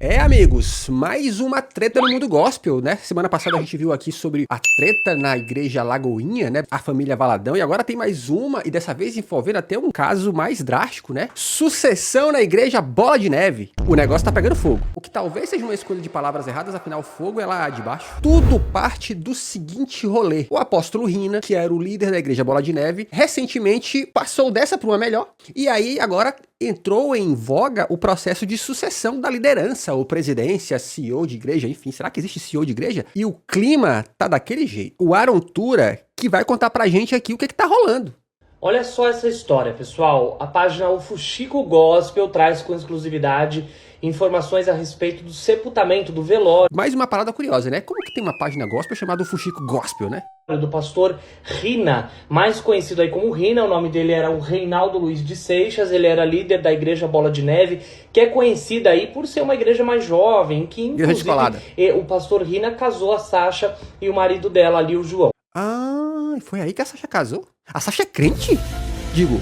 É, amigos, mais uma treta no mundo gospel, né? Semana passada a gente viu aqui sobre a treta na igreja Lagoinha, né? A família Valadão, e agora tem mais uma, e dessa vez envolvendo até um caso mais drástico, né? Sucessão na igreja Bola de Neve. O negócio tá pegando fogo. O que talvez seja uma escolha de palavras erradas, afinal, fogo é lá de baixo. Tudo parte do seguinte rolê. O apóstolo Rina, que era o líder da igreja Bola de Neve, recentemente passou dessa pra uma melhor, e aí agora entrou em voga o processo de sucessão da liderança, ou presidência, CEO de igreja, enfim, será que existe CEO de igreja? E o clima tá daquele jeito. O Aaron Tura, que vai contar pra gente aqui o que tá rolando. Olha só essa história, pessoal. A página O Fuxico Gospel traz com exclusividade informações a respeito do sepultamento, do velório. Mais uma parada curiosa, né? Como que tem uma página gospel chamada O Fuxico Gospel, né? Do pastor Rina, mais conhecido aí como Rina. O nome dele era o Reinaldo Luiz de Seixas. Ele era líder da igreja Bola de Neve, que é conhecida aí por ser uma igreja mais jovem, que inclusive o pastor Rina casou a Sasha e o marido dela ali, o João. Ah, foi aí que a Sasha casou? A Sasha é crente? Digo,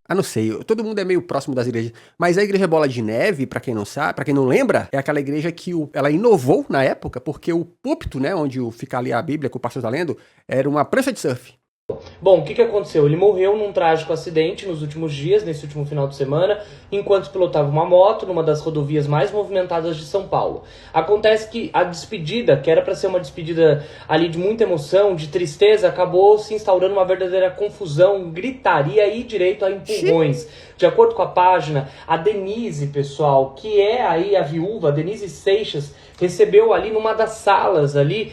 não sei, todo mundo é meio próximo das igrejas, mas a igreja Bola de Neve, pra quem não sabe, pra quem não lembra, é aquela igreja que ela inovou na época, porque o púlpito, né, onde fica ali a Bíblia que o pastor tá lendo, era uma prancha de surf. Bom, o que aconteceu? Ele morreu num trágico acidente nos últimos dias, nesse último final de semana, enquanto pilotava uma moto numa das rodovias mais movimentadas de São Paulo. Acontece que a despedida, que era para ser uma despedida ali de muita emoção, de tristeza, acabou se instaurando uma verdadeira confusão, gritaria e direito a empurrões. De acordo com a página, a Denise, pessoal, que é aí a viúva, a Denise Seixas, recebeu ali numa das salas ali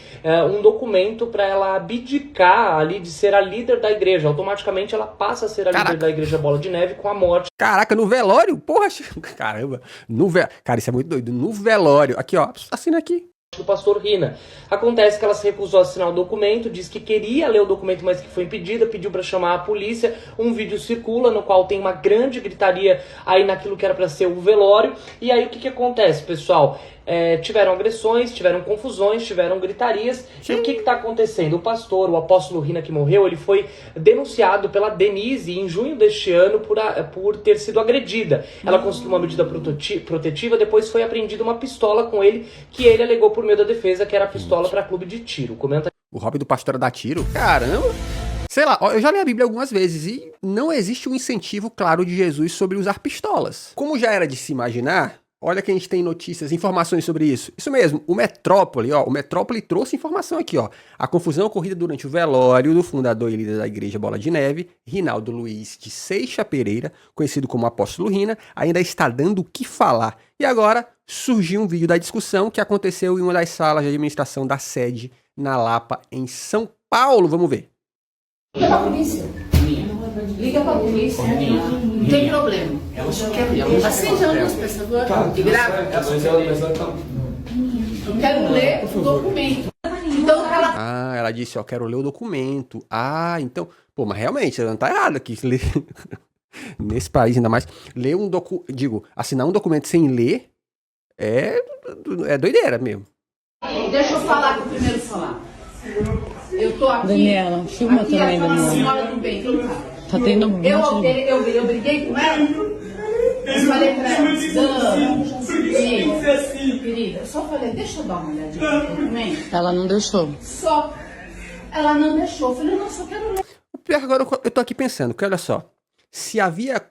um documento para ela abdicar ali de ser a líder da igreja. Automaticamente ela passa a ser a líder da igreja Bola de Neve com a morte. Caraca, no velório? Porra, caramba. Cara, isso é muito doido. No velório. Aqui, ó, assina aqui. Do pastor Rina. Acontece que ela se recusou a assinar o documento, disse que queria ler o documento, mas que foi impedida, pediu para chamar a polícia. Um vídeo circula no qual tem uma grande gritaria aí naquilo que era para ser o velório. E aí o que acontece, pessoal? Tiveram agressões, tiveram confusões, tiveram gritarias. E o que está acontecendo? O pastor, o apóstolo Rina que morreu, ele foi denunciado pela Denise em junho deste ano por ter sido agredida. Ela conseguiu uma medida protetiva, depois foi apreendida uma pistola com ele, que ele alegou por meio da defesa que era pistola para clube de tiro. Comenta. O hobby do pastor era dar tiro? Caramba! Sei lá, eu já li a Bíblia algumas vezes e não existe um incentivo claro de Jesus sobre usar pistolas. Como já era de se imaginar, olha que a gente tem notícias, informações sobre isso. Isso mesmo, o Metrópole trouxe informação aqui, ó. A confusão ocorrida durante o velório do fundador e líder da igreja Bola de Neve, Reinaldo Luiz de Seixas Pereira, conhecido como Apóstolo Rina, ainda está dando o que falar. E agora surgiu um vídeo da discussão que aconteceu em uma das salas de administração da sede na Lapa, em São Paulo. Vamos ver. Liga pra polícia. Liga pra polícia. Não tem problema. Acende a luz, por favor. E grava. Eu quero ler o documento. Então ela... ela disse, ó, quero ler o documento. Então... Pô, mas realmente, ela não tá errada aqui. Nesse país, ainda mais, assinar um documento sem ler é doideira mesmo. Deixa eu falar com o primeiro falar. Eu tô aqui. Daniela, filma aqui também, Daniela. Senhora do bem, Tá tendo um monte de... eu briguei com ela. Eu falei pra ela, querida, eu só falei, deixa eu dar uma olhadinha no documento. Ela não deixou. Só. Ela não deixou. Eu falei, não, só quero ler. O pior agora eu tô aqui pensando, que olha só, se havia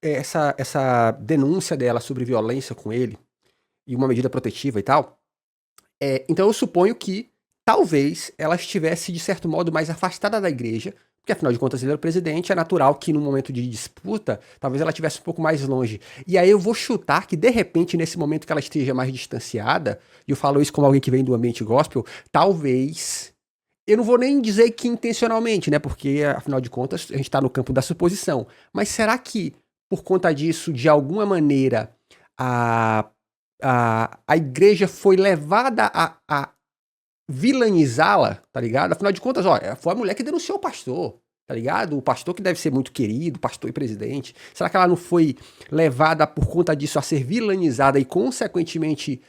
essa denúncia dela sobre violência com ele, e uma medida protetiva e tal, então eu suponho que talvez ela estivesse, de certo modo, mais afastada da igreja, porque afinal de contas ele era o presidente, é natural que no momento de disputa, talvez ela estivesse um pouco mais longe. E aí eu vou chutar que, de repente, nesse momento que ela esteja mais distanciada, e eu falo isso como alguém que vem do ambiente gospel, talvez... Eu não vou nem dizer que intencionalmente, né? Porque, afinal de contas, a gente tá no campo da suposição. Mas será que, por conta disso, de alguma maneira, a igreja foi levada a vilanizá-la, tá ligado? Afinal de contas, ó, foi a mulher que denunciou o pastor, tá ligado? O pastor que deve ser muito querido, pastor e presidente. Será que ela não foi levada por conta disso a ser vilanizada e, consequentemente,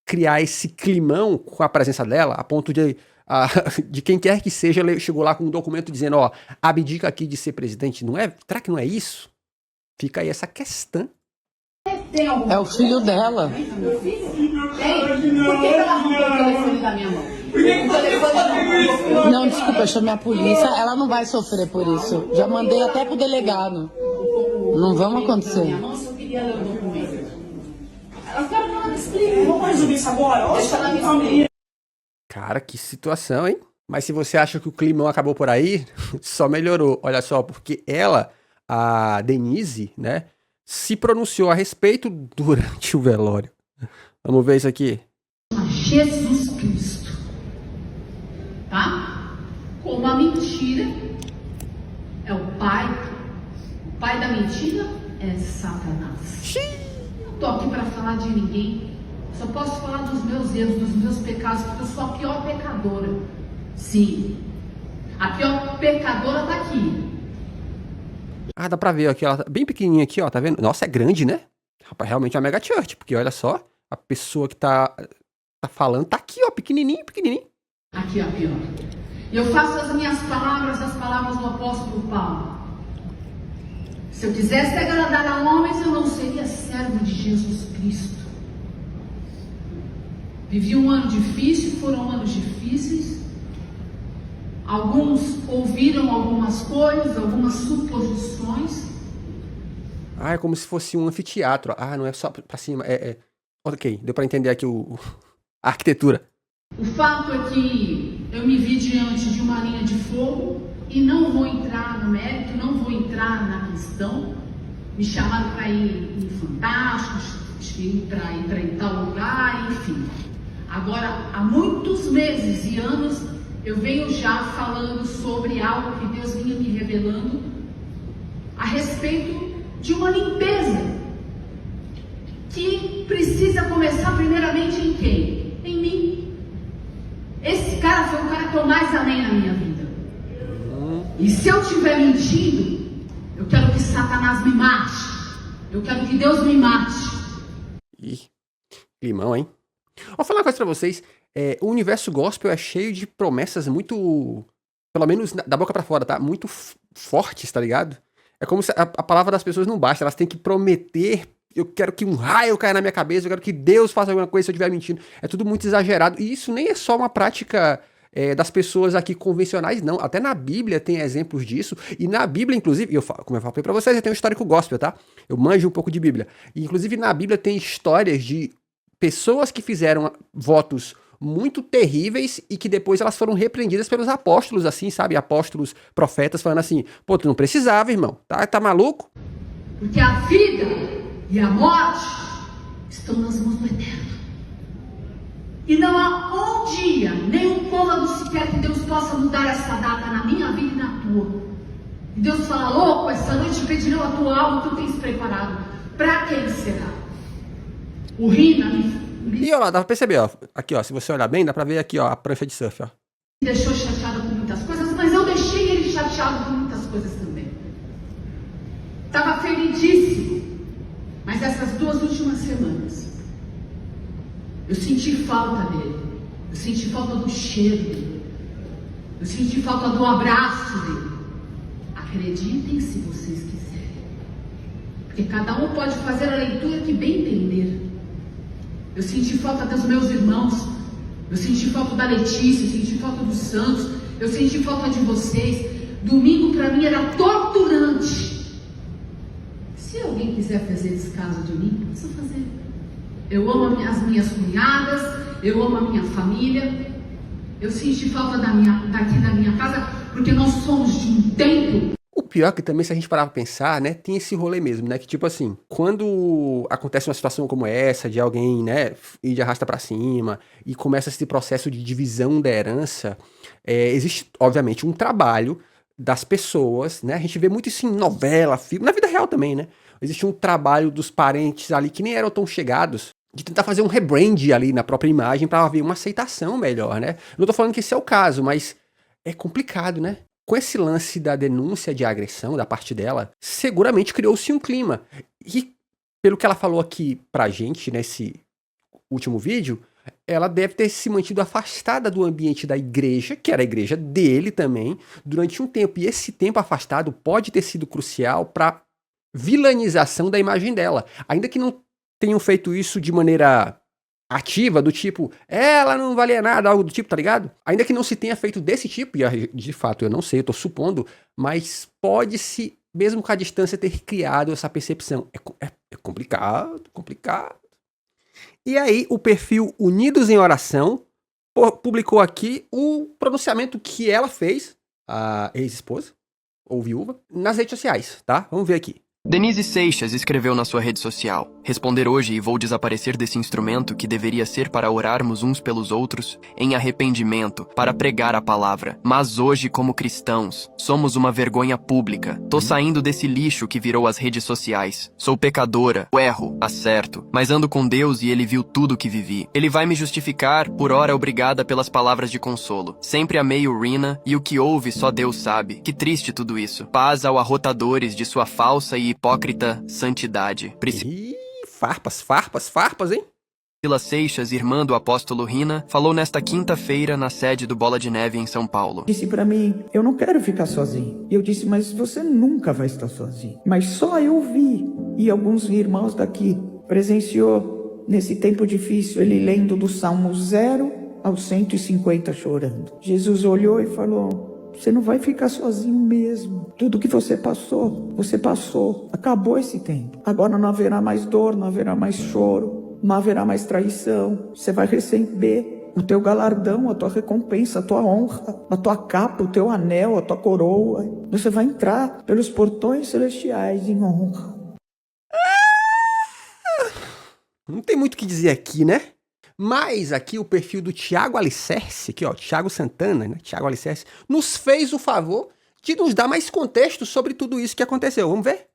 criar esse climão com a presença dela, a ponto de quem quer que seja, chegou lá com um documento dizendo, ó, abdica aqui de ser presidente, não é? Será que não é isso? Fica aí essa questão. É o filho dela. Hein? Por que ela roubou o telefone da minha mão? O telefone não. Não, desculpa, eu chamei a polícia. Ela não vai sofrer por isso. Já mandei até pro delegado. Não vamos acontecer. Minha mão, se eu queria ler o documento. Eu quero que ela me explique. Vamos resolver isso agora? Deixa ela me explicar. Cara, que situação, hein? Mas se você acha que o climão acabou por aí, só melhorou. Olha só, porque ela, a Denise, né, se pronunciou a respeito durante o velório. Vamos ver isso aqui. Jesus Cristo. Tá? Como a mentira é o pai. O pai da mentira é Satanás. Não tô aqui para falar de ninguém. Só posso falar dos meus erros, dos meus pecados, porque eu sou a pior pecadora. Sim. A pior pecadora tá aqui. Ah, dá pra ver aqui, ela tá bem pequenininha aqui, ó, tá vendo? Nossa, é grande, né? Rapaz, realmente é uma mega church, porque olha só, a pessoa que tá falando tá aqui, ó, pequenininho, pequenininho. Aqui é a pior. E eu faço as minhas palavras, as palavras do apóstolo Paulo. Se eu quisesse agradar a homens, eu não seria servo de Jesus Cristo. Vivi um ano difícil, foram anos difíceis. Alguns ouviram algumas coisas, algumas suposições. Ah, é como se fosse um anfiteatro. Ah, não é só pra cima, Ok, deu pra entender aqui a arquitetura. O fato é que eu me vi diante de uma linha de fogo e não vou entrar no mérito, não vou entrar na questão. Me chamaram para ir em Fantástico, para ir para tal lugar, enfim. Agora, há muitos meses e anos, eu venho já falando sobre algo que Deus vinha me revelando a respeito de uma limpeza que precisa começar primeiramente em quem? Em mim. Esse cara foi o cara que eu mais amei na minha vida. E se eu estiver mentindo, eu quero que Satanás me mate. Eu quero que Deus me mate. Ih, limão, hein? Vou falar uma coisa pra vocês. O universo gospel é cheio de promessas muito, pelo menos da boca pra fora, tá? Muito fortes, tá ligado? É como se a palavra das pessoas não basta, elas têm que prometer. Eu quero que um raio caia na minha cabeça, eu quero que Deus faça alguma coisa se eu estiver mentindo. É tudo muito exagerado. E isso nem é só uma prática das pessoas aqui convencionais, não. Até na Bíblia tem exemplos disso. E na Bíblia, inclusive, como eu falei pra vocês, eu tenho um histórico gospel, tá? Eu manjo um pouco de Bíblia. E, inclusive, na Bíblia tem histórias de pessoas que fizeram votos muito terríveis e que depois elas foram repreendidas pelos apóstolos, assim, sabe? Apóstolos, profetas, falando assim, pô, tu não precisava, irmão. Tá maluco? Porque a vida e a morte estão nas mãos do Eterno. E não há um dia, nem um côvado sequer que Deus possa mudar essa data na minha vida e na tua. E Deus fala, louco, essa noite pedirão a tua alma que tu tens preparado. Pra quem será? O Rina E ó, dá pra perceber, ó. Aqui, ó, se você olhar bem, dá pra ver aqui, ó, a prancha de surf, ó. me deixou chateado com muitas coisas, mas eu deixei ele chateado com muitas coisas também. Estava feridíssimo. Mas essas 2 últimas semanas, eu senti falta dele. Eu senti falta do cheiro dele. Eu senti falta do abraço dele. Acreditem se vocês quiserem. Porque cada um pode fazer a leitura que bem entender. Eu senti falta dos meus irmãos. Eu senti falta da Letícia. Eu senti falta dos Santos. Eu senti falta de vocês. Domingo para mim era torturante. Se alguém quiser fazer descaso de mim, precisa fazer. Eu amo as minhas cunhadas, eu amo a minha família. Eu senti falta daqui da minha casa, porque nós somos de um templo. O pior é que também, se a gente parar pra pensar, né, tem esse rolê mesmo, né, que tipo assim, quando acontece uma situação como essa, de alguém, né, ir de arrasta pra cima, e começa esse processo de divisão da herança, existe, obviamente, um trabalho das pessoas, né, a gente vê muito isso em novela, filme, na vida real também, né, existe um trabalho dos parentes ali que nem eram tão chegados, de tentar fazer um rebrand ali na própria imagem pra haver uma aceitação melhor, né. Não tô falando que esse é o caso, mas é complicado, né. Com esse lance da denúncia de agressão da parte dela, seguramente criou-se um clima. E pelo que ela falou aqui pra gente nesse último vídeo, ela deve ter se mantido afastada do ambiente da igreja, que era a igreja dele também, durante um tempo. E esse tempo afastado pode ter sido crucial para vilanização da imagem dela. Ainda que não tenham feito isso de maneira ativa do tipo, ela não valia nada, algo do tipo, tá ligado? Ainda que não se tenha feito desse tipo, e de fato eu não sei, eu tô supondo, mas pode-se, mesmo com a distância, ter criado essa percepção. É complicado, complicado. E aí, o perfil Unidos em Oração publicou aqui o pronunciamento que ela fez, a ex-esposa, ou viúva, nas redes sociais, tá? Vamos ver aqui. Denise Seixas escreveu na sua rede social: responder hoje e vou desaparecer desse instrumento que deveria ser para orarmos uns pelos outros, em arrependimento, para pregar a palavra. Mas hoje, como cristãos, somos uma vergonha pública. Tô saindo desse lixo que virou as redes sociais. Sou pecadora, erro, acerto, mas ando com Deus e Ele viu tudo que vivi. Ele vai me justificar, por ora obrigada pelas palavras de consolo. Sempre amei o Rina e o que houve só Deus sabe. Que triste tudo isso. Paz ao arrotadores de sua falsa e hipócrita santidade. Ih, farpas, hein? Priscila Seixas, irmã do apóstolo Rina, falou nesta quinta-feira na sede do Bola de Neve em São Paulo. Disse pra mim, eu não quero ficar sozinho. E eu disse, mas você nunca vai estar sozinho. Mas só eu vi, e alguns irmãos daqui presenciou nesse tempo difícil, ele lendo do Salmo 0 ao 150 chorando. Jesus olhou e falou, você não vai ficar sozinho mesmo. Tudo que você passou. Acabou esse tempo. Agora não haverá mais dor, não haverá mais choro, não haverá mais traição. Você vai receber o teu galardão, a tua recompensa, a tua honra, a tua capa, o teu anel, a tua coroa. Você vai entrar pelos portões celestiais em honra. Não tem muito o que dizer aqui, né? Mas aqui o perfil do Thiago Alicerce, aqui ó, Thiago Santana, né? Thiago Alicerce, nos fez o favor de nos dar mais contexto sobre tudo isso que aconteceu. Vamos ver?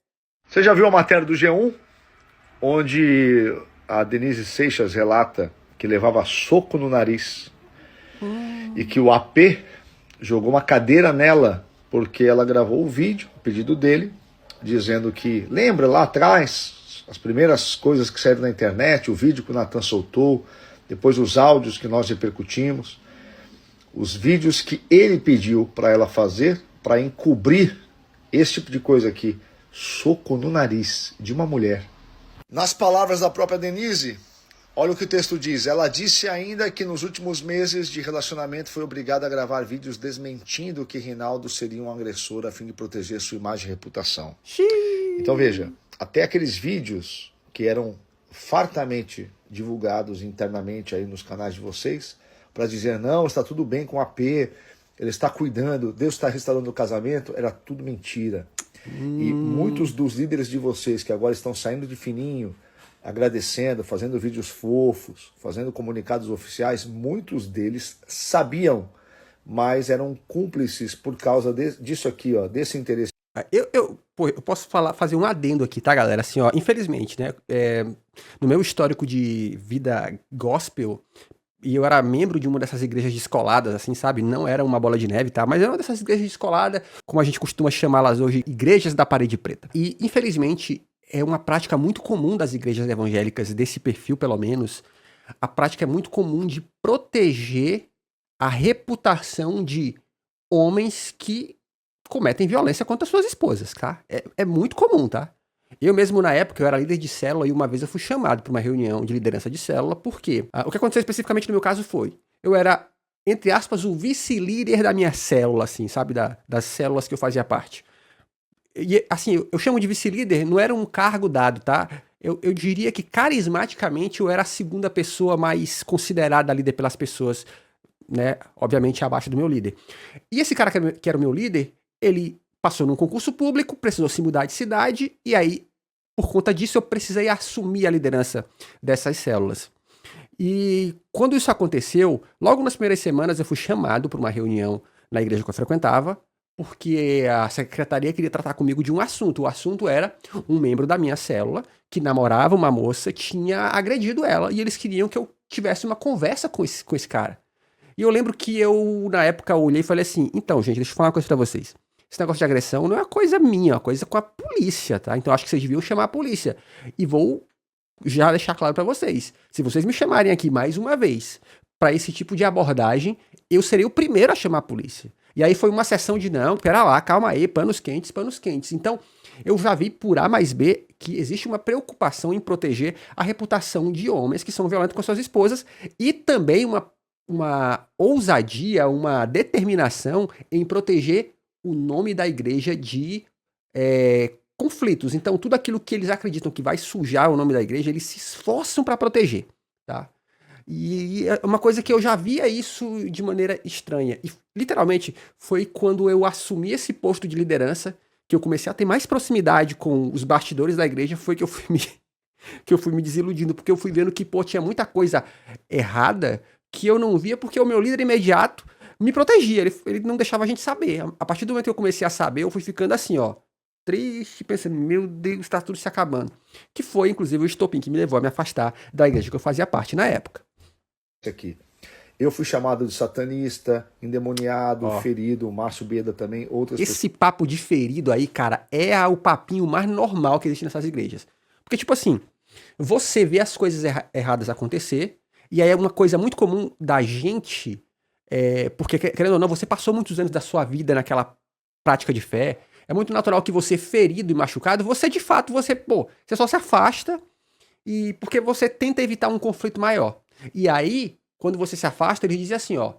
Você já viu a matéria do G1, onde a Denise Seixas relata que levava soco no nariz e que o AP jogou uma cadeira nela porque ela gravou o vídeo, o pedido dele, dizendo que, lembra lá atrás, as primeiras coisas que saíram na internet, o vídeo que o Natan soltou, depois os áudios que nós repercutimos, os vídeos que ele pediu para ela fazer para encobrir esse tipo de coisa aqui, soco no nariz de uma mulher. Nas palavras da própria Denise, olha o que o texto diz. Ela disse ainda que nos últimos meses de relacionamento foi obrigada a gravar vídeos desmentindo que Rinaldo seria um agressor a fim de proteger sua imagem e reputação. Então veja, até aqueles vídeos que eram fartamente divulgados internamente aí nos canais de vocês, para dizer, não, está tudo bem com o AP, ele está cuidando, Deus está restaurando o casamento, era tudo mentira. E muitos dos líderes de vocês que agora estão saindo de fininho, agradecendo, fazendo vídeos fofos, fazendo comunicados oficiais, muitos deles sabiam, mas eram cúmplices por causa disso aqui, ó, desse interesse. Eu posso fazer um adendo aqui, tá, galera? Assim, ó, infelizmente, né, no meu histórico de vida gospel, e eu era membro de uma dessas igrejas descoladas, assim, sabe? Não era uma bola de neve, tá? Mas era uma dessas igrejas descoladas, como a gente costuma chamá-las hoje, igrejas da parede preta. E, infelizmente, é uma prática muito comum das igrejas evangélicas, desse perfil, pelo menos. A prática é muito comum de proteger a reputação de homens que cometem violência contra suas esposas, tá? É muito comum, tá? Eu mesmo, na época, eu era líder de célula e uma vez eu fui chamado para uma reunião de liderança de célula, porque o que aconteceu especificamente no meu caso foi, eu era, entre aspas, o vice-líder da minha célula, assim, sabe? Das células que eu fazia parte. E, assim, eu chamo de vice-líder, não era um cargo dado, tá? Eu diria que, carismaticamente, eu era a segunda pessoa mais considerada líder pelas pessoas, né? Obviamente, abaixo do meu líder. E esse cara que era o meu líder, ele passou num concurso público, precisou se mudar de cidade, e aí, por conta disso, eu precisei assumir a liderança dessas células. E quando isso aconteceu, logo nas primeiras semanas eu fui chamado para uma reunião na igreja que eu frequentava, porque a secretaria queria tratar comigo de um assunto. O assunto era um membro da minha célula, que namorava uma moça, tinha agredido ela, e eles queriam que eu tivesse uma conversa com esse cara. E eu lembro que eu, na época, olhei e falei assim, então, gente, deixa eu falar uma coisa pra vocês. Esse negócio de agressão não é uma coisa minha, é uma coisa com a polícia, tá? Então acho que vocês deviam chamar a polícia. E vou já deixar claro pra vocês. Se vocês me chamarem aqui mais uma vez pra esse tipo de abordagem, eu serei o primeiro a chamar a polícia. E aí foi uma sessão de, não, pera lá, calma aí, panos quentes, panos quentes. Então, eu já vi por A mais B que existe uma preocupação em proteger a reputação de homens que são violentos com suas esposas e também uma ousadia, uma determinação em proteger o nome da igreja de conflitos. Então, tudo aquilo que eles acreditam que vai sujar o nome da igreja, eles se esforçam para proteger, tá? E é uma coisa que eu já via isso de maneira estranha. E, literalmente, foi quando eu assumi esse posto de liderança que eu comecei a ter mais proximidade com os bastidores da igreja, foi que eu fui me desiludindo, porque eu fui vendo que, pô, tinha muita coisa errada que eu não via, porque o meu líder imediato me protegia, ele não deixava a gente saber. A partir do momento que eu comecei a saber, eu fui ficando assim, ó, triste, pensando, meu Deus, tá tudo se acabando. Que foi, inclusive, o estopim que me levou a me afastar da igreja que eu fazia parte na época. Aqui. Eu fui chamado de satanista, endemoniado, ferido, o Márcio Beda também, outras pessoas. Esse papo de ferido aí, cara, é o papinho mais normal que existe nessas igrejas. Porque, tipo assim, você vê as coisas erradas acontecer, e aí é uma coisa muito comum da gente, porque, querendo ou não, você passou muitos anos da sua vida naquela prática de fé, é muito natural que você, ferido e machucado, você, de fato, você só se afasta, e porque você tenta evitar um conflito maior. E aí, quando você se afasta, eles dizem assim, ó,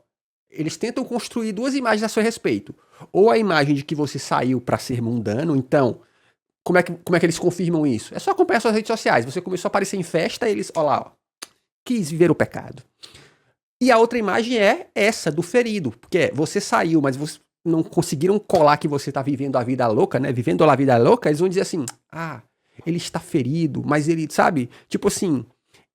eles tentam construir duas imagens a seu respeito. Ou a imagem de que você saiu para ser mundano, então, como é que eles confirmam isso? É só acompanhar suas redes sociais, você começou a aparecer em festa e eles, ó lá, ó, quis viver o pecado. E a outra imagem é essa, do ferido, porque você saiu, mas você não conseguiram colar que você tá vivendo a vida louca, né, vivendo a vida louca, eles vão dizer assim, ele está ferido, mas ele, sabe, tipo assim...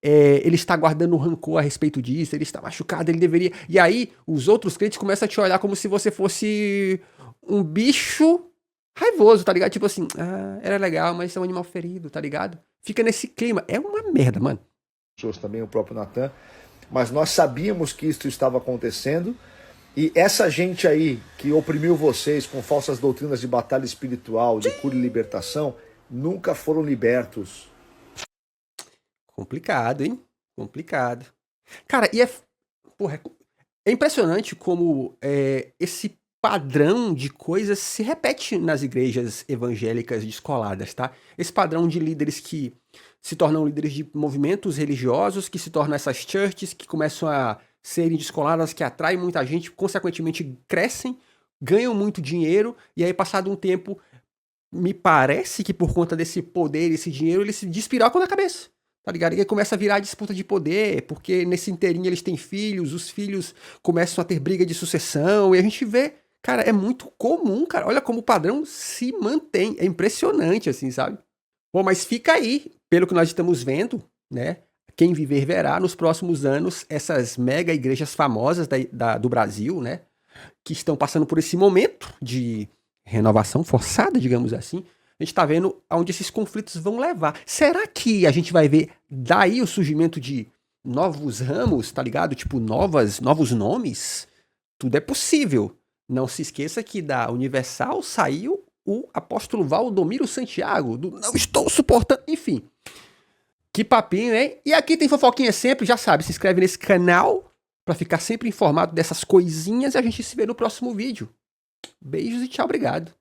ele está guardando rancor a respeito disso, ele está machucado, ele deveria... E aí, os outros crentes começam a te olhar como se você fosse um bicho raivoso, tá ligado? Tipo assim, era legal, mas é um animal ferido, tá ligado? Fica nesse clima. É uma merda, mano. Também o próprio Natan. Mas nós sabíamos que isso estava acontecendo, e essa gente aí que oprimiu vocês com falsas doutrinas de batalha espiritual, de cura e libertação, nunca foram libertos. Complicado, hein? Complicado. Cara, e é impressionante como esse padrão de coisas se repete nas igrejas evangélicas descoladas, tá? Esse padrão de líderes que se tornam líderes de movimentos religiosos, que se tornam essas churches, que começam a serem descoladas, que atraem muita gente, consequentemente crescem, ganham muito dinheiro, e aí passado um tempo, me parece que por conta desse poder, esse dinheiro, eles se despirocam na cabeça. Tá ligado? E aí começa a virar disputa de poder, porque nesse inteirinho eles têm filhos, os filhos começam a ter briga de sucessão, e a gente vê, cara, é muito comum, cara. Olha como o padrão se mantém. É impressionante, assim, sabe? Bom, mas fica aí, pelo que nós estamos vendo, né? Quem viver verá nos próximos anos essas mega igrejas famosas do Brasil, né? Que estão passando por esse momento de renovação forçada, digamos assim. A gente tá vendo aonde esses conflitos vão levar. Será que a gente vai ver daí o surgimento de novos ramos, tá ligado? Tipo, novos nomes? Tudo é possível. Não se esqueça que da Universal saiu o apóstolo Valdomiro Santiago, do Não Estou Suportando, enfim. Que papinho, hein? E aqui tem fofoquinha sempre, já sabe, se inscreve nesse canal pra ficar sempre informado dessas coisinhas e a gente se vê no próximo vídeo. Beijos e tchau, obrigado.